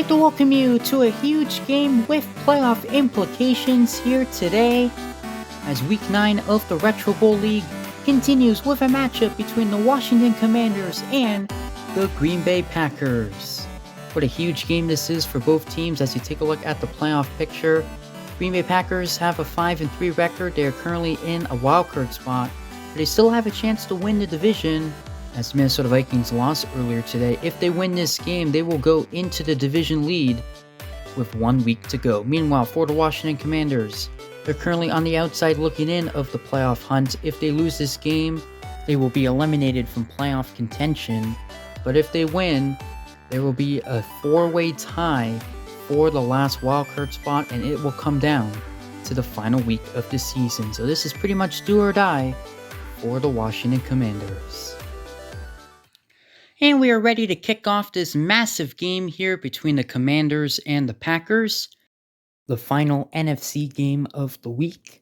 like to welcome you to a huge game with playoff implications here today, as Week 9 of the Retro Bowl League continues with a matchup between the Washington Commanders and the Green Bay Packers. What a huge game this is for both teams as you take a look at the playoff picture. Green Bay Packers have a 5-3 record. They are currently in a wildcard spot, but they still have a chance to win the division, as the Minnesota Vikings lost earlier today. If they win this game, they will go into the division lead with 1 week to go. Meanwhile, for the Washington Commanders, they're currently on the outside looking in of the playoff hunt. If they lose this game, they will be eliminated from playoff contention. But if they win, there will be a 4-way tie for the last wildcard spot, and it will come down to the final week of the season. So this is pretty much do or die for the Washington Commanders. And we are ready to kick off this massive game here between the Commanders and the Packers, the final NFC game of the week.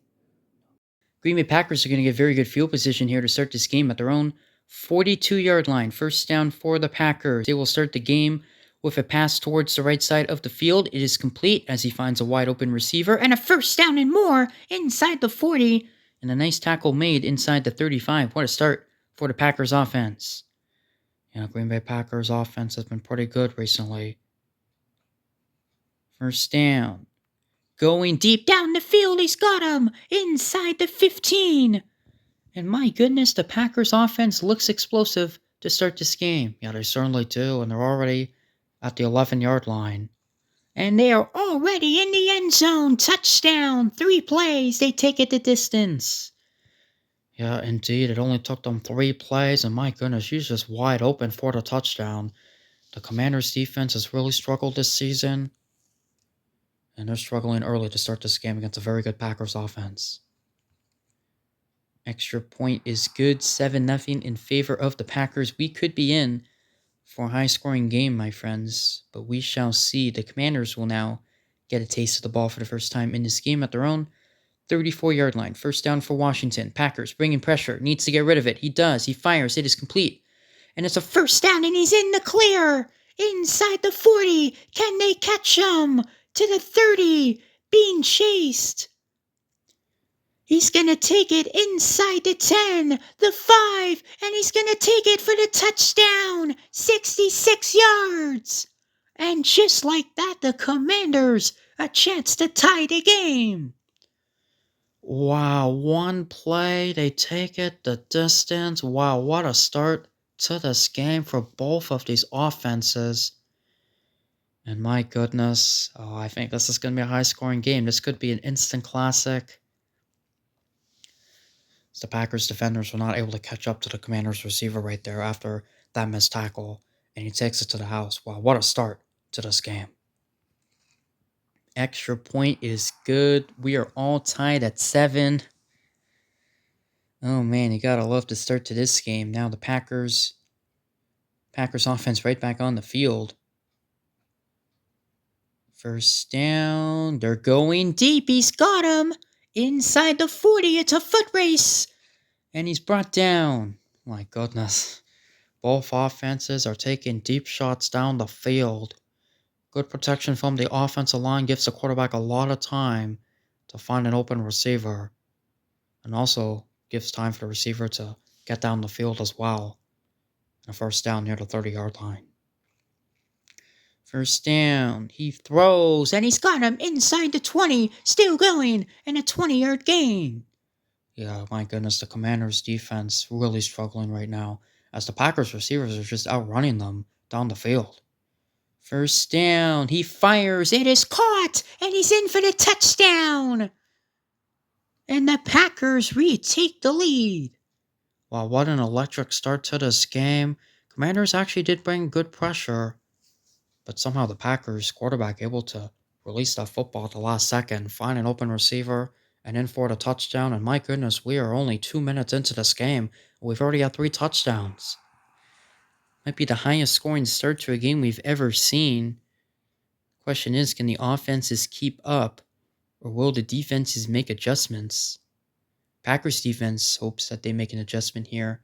Green Bay Packers are going to get very good field position here to start this game at their own 42-yard line. First down for the Packers. They will start the game with a pass towards the right side of the field. It is complete as he finds a wide open receiver, and a first down and more inside the 40, and a nice tackle made inside the 35. What a start for the Packers offense. Green Bay Packers offense has been pretty good recently. First down. Going deep down the field, he's got him inside the 15. And my goodness, the Packers offense looks explosive to start this game. Yeah, they certainly do, and they're already at the 11-yard line. And they are already in the end zone. Touchdown. 3 plays. They take it the distance. Yeah, indeed. It only took them 3 plays, and my goodness, she's just wide open for the touchdown. The Commanders' defense has really struggled this season, and they're struggling early to start this game against a very good Packers offense. Extra point is good, 7-0 in favor of the Packers. We could be in for a high-scoring game, my friends, but we shall see. The Commanders will now get a taste of the ball for the first time in this game at their own 34-yard line. First down for Washington. Packers bringing pressure. Needs to get rid of it. He does. He fires. It is complete. And it's a first down, and he's in the clear. Inside the 40. Can they catch him? To the 30. Being chased. He's going to take it inside the 10. The 5. And he's going to take it for the touchdown. 66 yards. And just like that, the Commanders a chance to tie the game. Wow, 1 play, they take it the distance. Wow, what a start to this game for both of these offenses. And my goodness, I think this is going to be a high-scoring game. This could be an instant classic. The Packers defenders were not able to catch up to the Commanders receiver right there after that missed tackle, and he takes it to the house. Wow, what a start to this game. Extra point is good. We are all tied at 7. Oh man, you gotta love the start to this game. Now the Packers offense right back on the field. First down. They're going deep. He's got him inside the 40. It's a foot race. And he's brought down. My goodness. Both offenses are taking deep shots down the field. Good protection from the offensive line gives the quarterback a lot of time to find an open receiver. And also gives time for the receiver to get down the field as well. And a first down near the 30-yard line. First down. He throws, and he's got him inside the 20. Still going, and a 20-yard gain. Yeah, my goodness, the Commanders' defense really struggling right now, as the Packers receivers are just outrunning them down the field. First down. He fires. It is caught, and he's in for the touchdown. And the Packers retake the lead. Wow, what an electric start to this game. Commanders actually did bring good pressure, but somehow the Packers quarterback able to release that football at the last second, find an open receiver, and in for the touchdown. And my goodness, we are only 2 minutes into this game. We've already had 3 touchdowns. Might be the highest scoring start to a game we've ever seen. Question is, can the offenses keep up, or will the defenses make adjustments? Packers defense hopes that they make an adjustment here.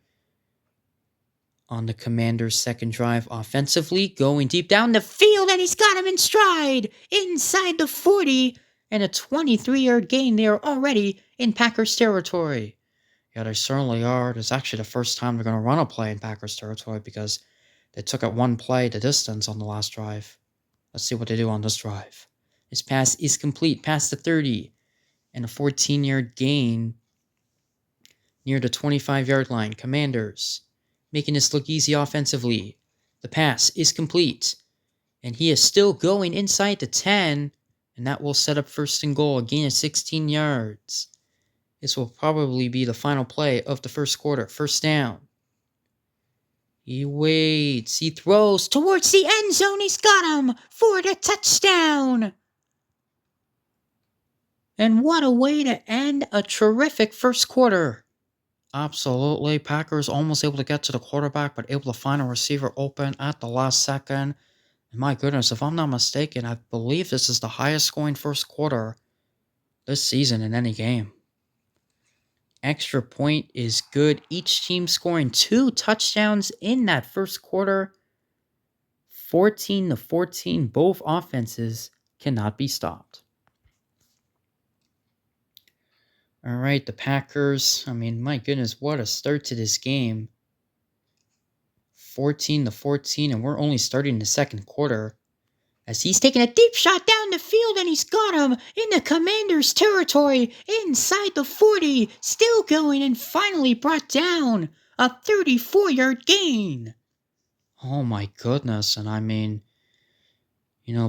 on the Commanders' second drive offensively, going deep down the field, and he's got him in stride inside the 40, and a 23-yard gain there already in Packers territory. Yeah, they certainly are. It's actually the first time they're going to run a play in Packers territory because they took it one play the distance on the last drive. Let's see what they do on this drive. His pass is complete past the 30, and a 14-yard gain near the 25-yard line. Commanders making this look easy offensively. The pass is complete, and he is still going inside the 10, and that will set up first and goal, a gain of 16 yards. This will probably be the final play of the first quarter. First down. He waits. He throws towards the end zone. He's got him for the touchdown. And what a way to end a terrific first quarter. Absolutely. Packers almost able to get to the quarterback, but able to find a receiver open at the last second. And my goodness, if I'm not mistaken, I believe this is the highest scoring first quarter this season in any game. Extra point is good. Each team scoring 2 touchdowns in that first quarter. 14-14, both offenses cannot be stopped. All right, the Packers, my goodness, what a start to this game. 14-14, and we're only starting the second quarter. As he's taking a deep shot down the field, and he's got him in the Commander's territory, inside the 40, still going, and finally brought down a 34-yard gain. Oh my goodness, and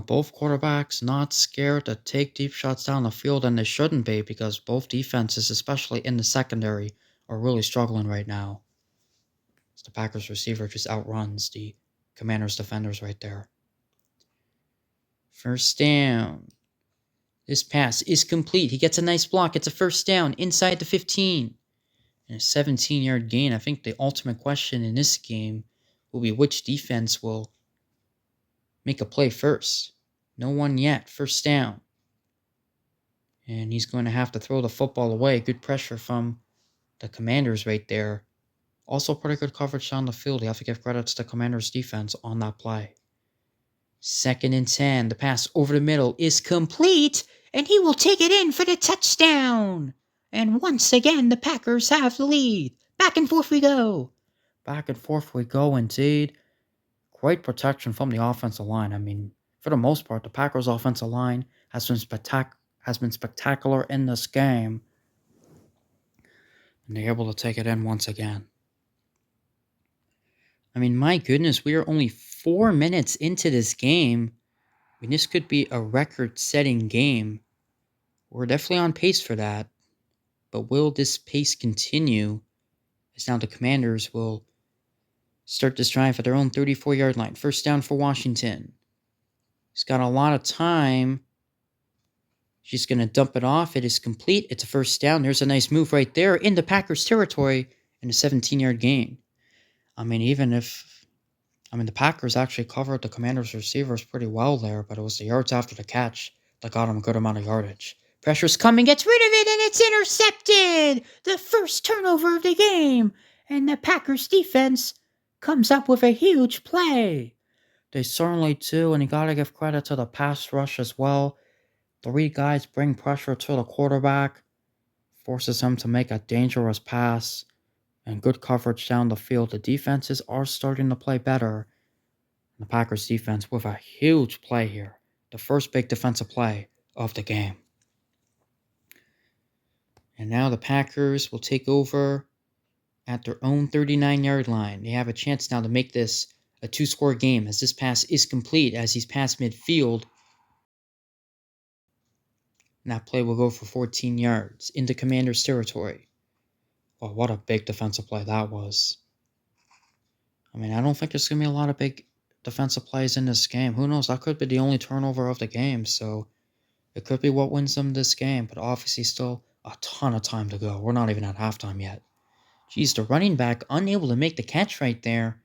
both quarterbacks not scared to take deep shots down the field, and they shouldn't be because both defenses, especially in the secondary, are really struggling right now. The Packers receiver just outruns the Commanders defenders right there. First down. This pass is complete. He gets a nice block. It's a first down inside the 15. And a 17-yard gain. I think the ultimate question in this game will be which defense will make a play first. No one yet. First down. And he's going to have to throw the football away. Good pressure from the Commanders right there. Also pretty good coverage on the field. You have to give credit to the Commanders' defense on that play. 2nd and 10. The pass over the middle is complete, and he will take it in for the touchdown. And once again, the Packers have the lead. Back and forth we go. Back and forth we go, indeed. Great protection from the offensive line. For the most part, the Packers' offensive line has been spectacular in this game. And they're able to take it in once again. My goodness, we are only 4 minutes into this game. This could be a record-setting game. We're definitely on pace for that. But will this pace continue? As now the Commanders will start this drive at their own 34-yard line. First down for Washington. He's got a lot of time. She's going to dump it off. It is complete. It's a first down. There's a nice move right there in the Packers territory and a 17-yard gain. The Packers actually covered the Commanders' receivers pretty well there, but it was the yards after the catch that got him a good amount of yardage. Pressure's coming, gets rid of it, and it's intercepted! The first turnover of the game, and the Packers' defense comes up with a huge play. They certainly do, and you gotta give credit to the pass rush as well. 3 guys bring pressure to the quarterback, forces him to make a dangerous pass. And good coverage down the field. The defenses are starting to play better. And the Packers defense with a huge play here. The first big defensive play of the game. And now the Packers will take over at their own 39-yard line. They have a chance now to make this a 2-score game as this pass is complete as he's past midfield. And that play will go for 14 yards into Commanders' territory. Oh, what a big defensive play that was. I don't think there's going to be a lot of big defensive plays in this game. Who knows? That could be the only turnover of the game, so it could be what wins them this game, but obviously still a ton of time to go. We're not even at halftime yet. Geez, the running back unable to make the catch right there.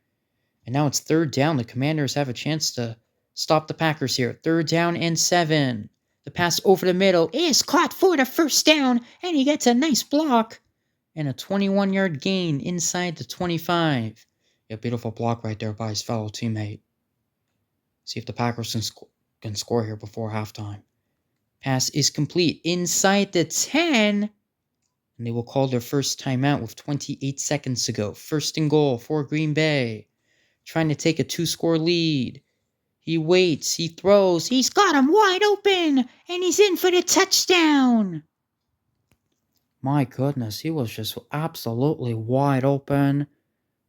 And now it's 3rd down. The Commanders have a chance to stop the Packers here. 3rd down and 7. The pass over the middle is caught for the first down, and he gets a nice block. And a 21-yard gain inside the 25. A beautiful block right there by his fellow teammate. See if the Packers can score here before halftime. Pass is complete inside the 10. And they will call their first timeout with 28 seconds to go. First and goal for Green Bay. Trying to take a 2-score lead. He waits, he throws, he's got him wide open, and he's in for the touchdown. My goodness, he was just absolutely wide open.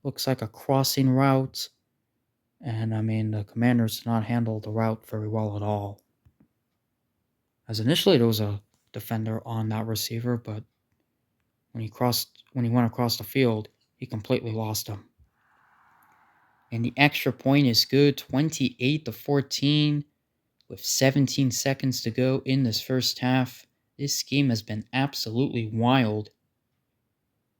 Looks like a crossing route. And the Commanders did not handle the route very well at all. As initially there was a defender on that receiver, but when he went across the field, he completely lost him. And the extra point is good, 28-14, with 17 seconds to go in this first half. This game has been absolutely wild.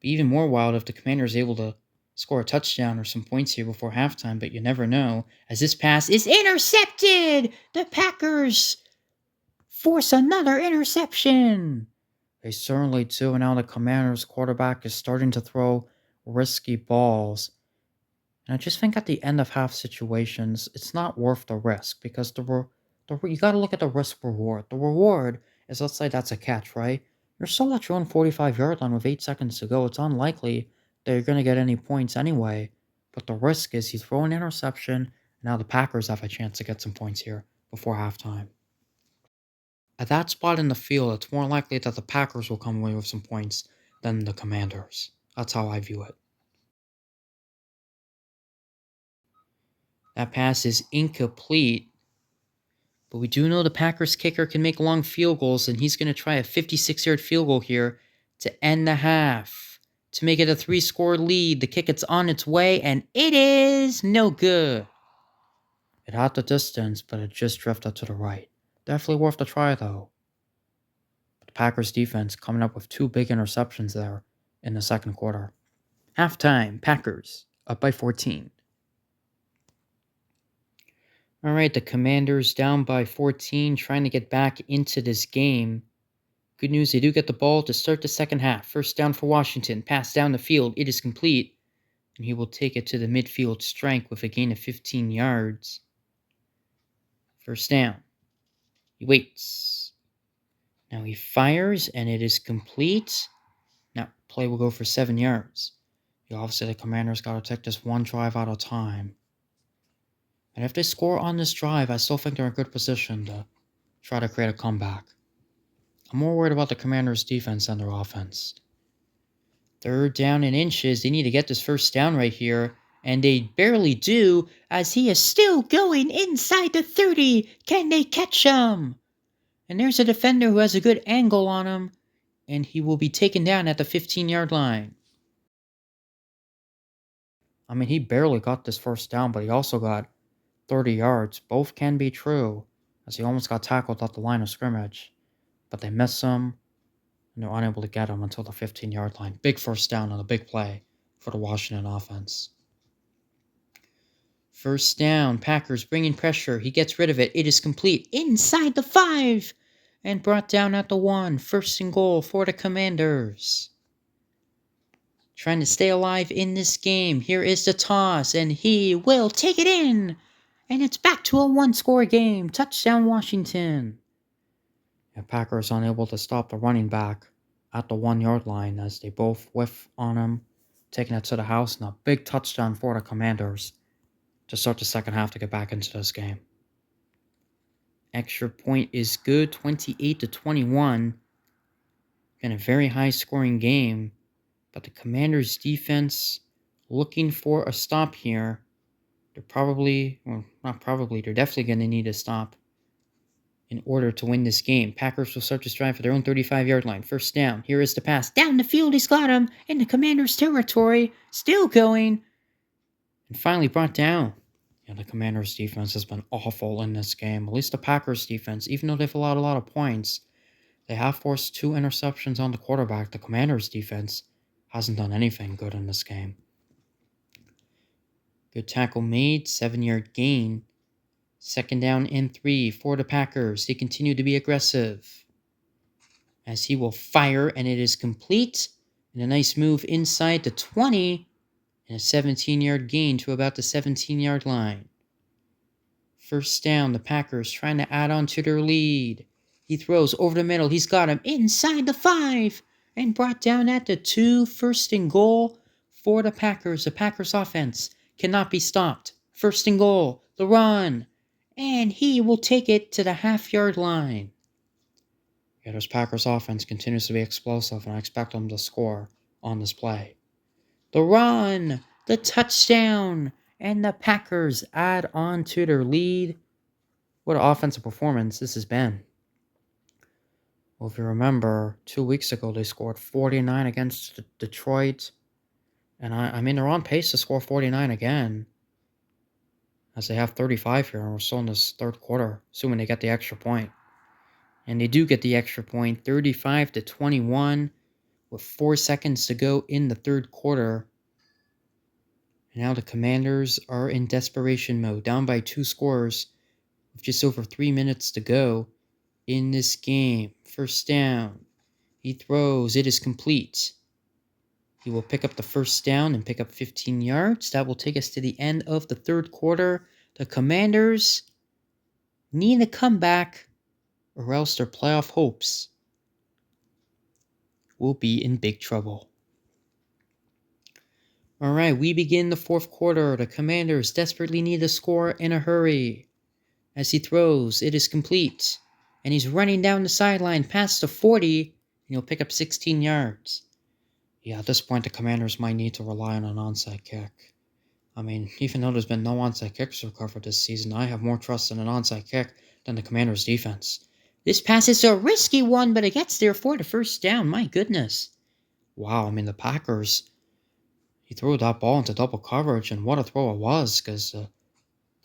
Be even more wild if the Commanders are able to score a touchdown or some points here before halftime, but you never know, as this pass is intercepted! The Packers force another interception! They certainly do, and now the Commanders' quarterback is starting to throw risky balls. And I just think at the end of half situations, it's not worth the risk, because you got to look at the risk reward. The reward is, let's say that's a catch, right? You're still at your own 45-yard line with 8 seconds to go. It's unlikely that you're going to get any points anyway. But the risk is you throw an interception, and now the Packers have a chance to get some points here before halftime. At that spot in the field, it's more likely that the Packers will come away with some points than the Commanders. That's how I view it. That pass is incomplete. But we do know the Packers kicker can make long field goals, and he's going to try a 56-yard field goal here to end the half. To make it a 3-score lead, the kick is on its way, and it is no good. It had the distance, but it just drifted to the right. Definitely worth a try, though. The Packers defense coming up with 2 big interceptions there in the second quarter. Halftime, Packers up by 14. All right, the Commanders down by 14, trying to get back into this game. Good news, they do get the ball to start the second half. First down for Washington. Pass down the field. It is complete. And he will take it to the midfield strike with a gain of 15 yards. First down. He waits. Now he fires, and it is complete. Now, play will go for 7 yards. Obviously, the Commanders got to take this one drive out of time. And if they score on this drive, I still think they're in a good position to try to create a comeback. I'm more worried about the Commanders' defense than their offense. Third down and inches. They need to get this first down right here. And they barely do, as he is still going inside the 30. Can they catch him? And there's a defender who has a good angle on him. And he will be taken down at the 15-yard line. He barely got this first down, but he also got 30 yards. Both can be true, as he almost got tackled at the line of scrimmage. But they miss him, and they're unable to get him until the 15-yard line. Big first down on a big play for the Washington offense. First down, Packers bringing pressure. He gets rid of it. It is complete inside the 5 and brought down at the 1. First and goal for the Commanders. Trying to stay alive in this game. Here is the toss, and he will take it in. And it's back to a 1-score game. Touchdown, Washington. And Packers unable to stop the running back at the 1-yard line as they both whiff on him, taking it to the house, and a big touchdown for the Commanders to start the second half to get back into this game. Extra point is good, 28-21. Been a very high-scoring game, but the Commanders' defense looking for a stop here. They're definitely going to need a stop in order to win this game. Packers will start to drive for their own 35-yard line. First down. Here is the pass. Down the field, he's got him in the Commanders' territory. Still going. And finally brought down. The Commanders' defense has been awful in this game. At least the Packers' defense, even though they've allowed a lot of points, they have forced 2 interceptions on the quarterback. The Commanders' defense hasn't done anything good in this game. Good tackle made, 7-yard gain. Second down and 3 for the Packers. They continue to be aggressive, as he will fire, and it is complete. And a nice move inside the 20. And a 17-yard gain to about the 17-yard line. First down, the Packers trying to add on to their lead. He throws over the middle. He's got him inside the 5 and brought down at the 2. First and goal for the Packers. The Packers offense cannot be stopped. First and goal, the run. And he will take it to the half-yard line. Yeah, this Packers offense continues to be explosive, and I expect them to score on this play. The run, the touchdown, and the Packers add on to their lead. What an offensive performance this has been. Well, if you remember, 2 weeks ago they scored 49 against Detroit. And I mean, they're on pace to score 49 again, as they have 35 here, and we're still in this third quarter, assuming they get the extra point. And they do get the extra point, 35-21, with 4 seconds to go in the third quarter. And now the Commanders are in desperation mode, down by 2 scores, with just over 3 minutes to go in this game. First down. He throws. It is complete. He will pick up the first down and pick up 15 yards. That will take us to the end of the third quarter. The Commanders need to come back, or else their playoff hopes will be in big trouble. All right, we begin the fourth quarter. The Commanders desperately need a score in a hurry. As he throws, it is complete. And he's running down the sideline past the 40, and he'll pick up 16 yards. Yeah, at this point, the Commanders might need to rely on an onside kick. I mean, even though there's been no onside kicks recovered this season, I have more trust in an onside kick than the Commanders' defense. This pass is a risky one, but it gets there for the first down. My goodness. Wow, I mean, the Packers, he threw that ball into double coverage, and what a throw it was, because the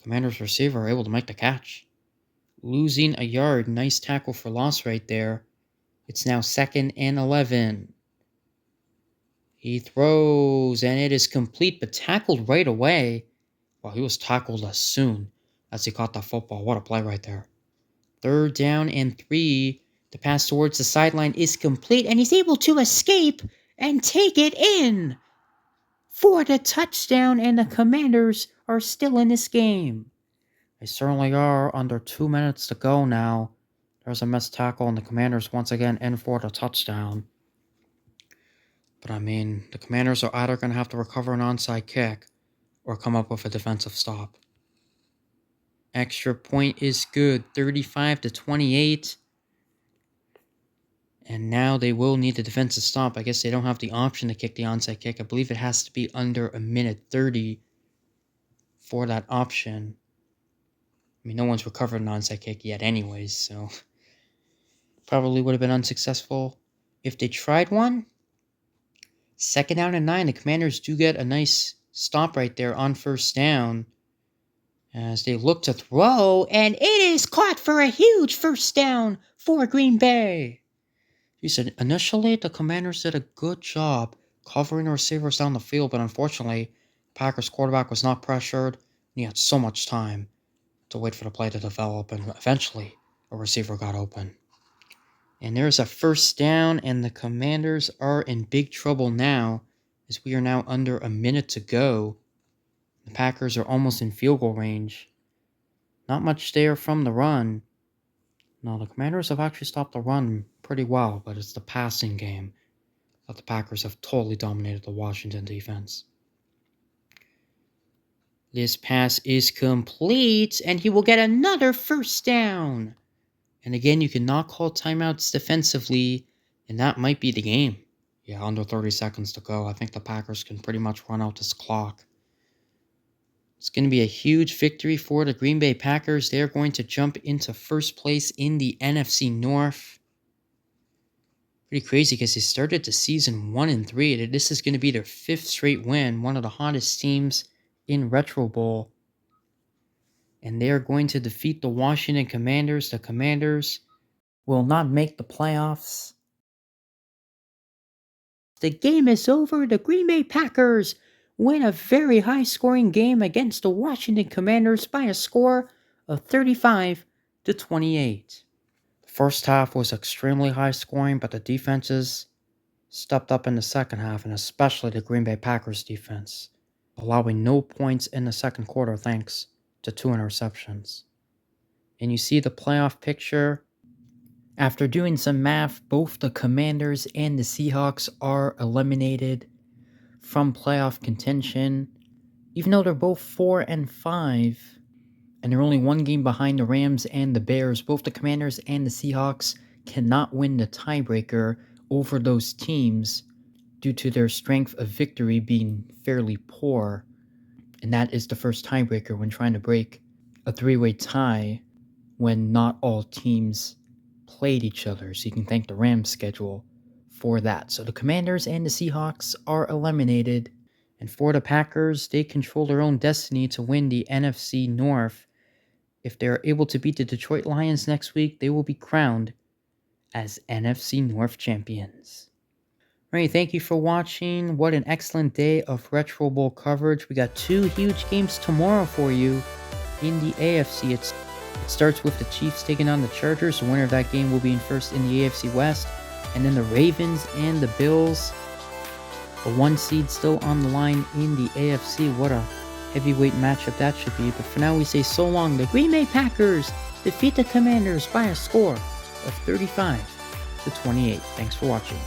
Commanders' receiver were able to make the catch. Losing a yard. Nice tackle for loss right there. It's now 2nd and 11. He throws, and it is complete, but tackled right away. Well, he was tackled as soon as he caught that football. What a play right there. 3rd down and 3. The pass towards the sideline is complete, and he's able to escape and take it in for the touchdown, and the Commanders are still in this game. They certainly are. Under 2 minutes to go now. There's a missed tackle, and the Commanders once again in for the touchdown. But I mean, the Commanders are either going to have to recover an onside kick or come up with a defensive stop. Extra point is good, 35-28. And now they will need the defensive stop. I guess they don't have the option to kick the onside kick. I believe it has to be under a minute 30 for that option. I mean, no one's recovered an onside kick yet anyways, so probably would have been unsuccessful if they tried one. 2nd down and 9. The Commanders do get a nice stop right there on first down as they look to throw, and it is caught for a huge first down for Green Bay. He said initially the Commanders did a good job covering the receivers down the field, but unfortunately, Packers quarterback was not pressured, and he had so much time to wait for the play to develop, and eventually a receiver got open. And there's a first down, and the Commanders are in big trouble now, as we are now under a minute to go. The Packers are almost in field goal range. Not much there from the run. No, the Commanders have actually stopped the run pretty well, but it's the passing game that the Packers have totally dominated the Washington defense. This pass is complete, and he will get another first down. And again, you cannot call timeouts defensively, and that might be the game. Yeah, under 30 seconds to go. I think the Packers can pretty much run out this clock. It's going to be a huge victory for the Green Bay Packers. They're going to jump into first place in the NFC North. Pretty crazy because they started the season 1-3. This is going to be their 5th straight win, one of the hottest teams in Retro Bowl. And they are going to defeat the Washington Commanders. The Commanders will not make the playoffs. The game is over. The Green Bay Packers win a very high-scoring game against the Washington Commanders by a score of 35-28. The first half was extremely high-scoring, but the defenses stepped up in the second half, and especially the Green Bay Packers defense. allowing no points in the second quarter thanks to 2 interceptions. And you see the playoff picture. After doing some math, both the Commanders and the Seahawks are eliminated from playoff contention, even though they're both 4-5, and they're only one game behind the Rams and the Bears. Both the Commanders and the Seahawks cannot win the tiebreaker over those teams due to their strength of victory being fairly poor, and that is the first tiebreaker when trying to break a three-way tie when not all teams played each other. So you can thank the Rams schedule for that. So the Commanders and the Seahawks are eliminated, and for the Packers, they control their own destiny to win the NFC North. If they're able to beat the Detroit Lions next week, they will be crowned as NFC North champions. Alright, thank you for watching. What an excellent day of Retro Bowl coverage. We got 2 huge games tomorrow for you in the AFC. It starts with the Chiefs taking on the Chargers. The winner of that game will be in first in the AFC West. And then the Ravens and the Bills. A 1 seed still on the line in the AFC. What a heavyweight matchup that should be. But for now, we say so long. The Green Bay Packers defeat the Commanders by a score of 35-28. Thanks for watching.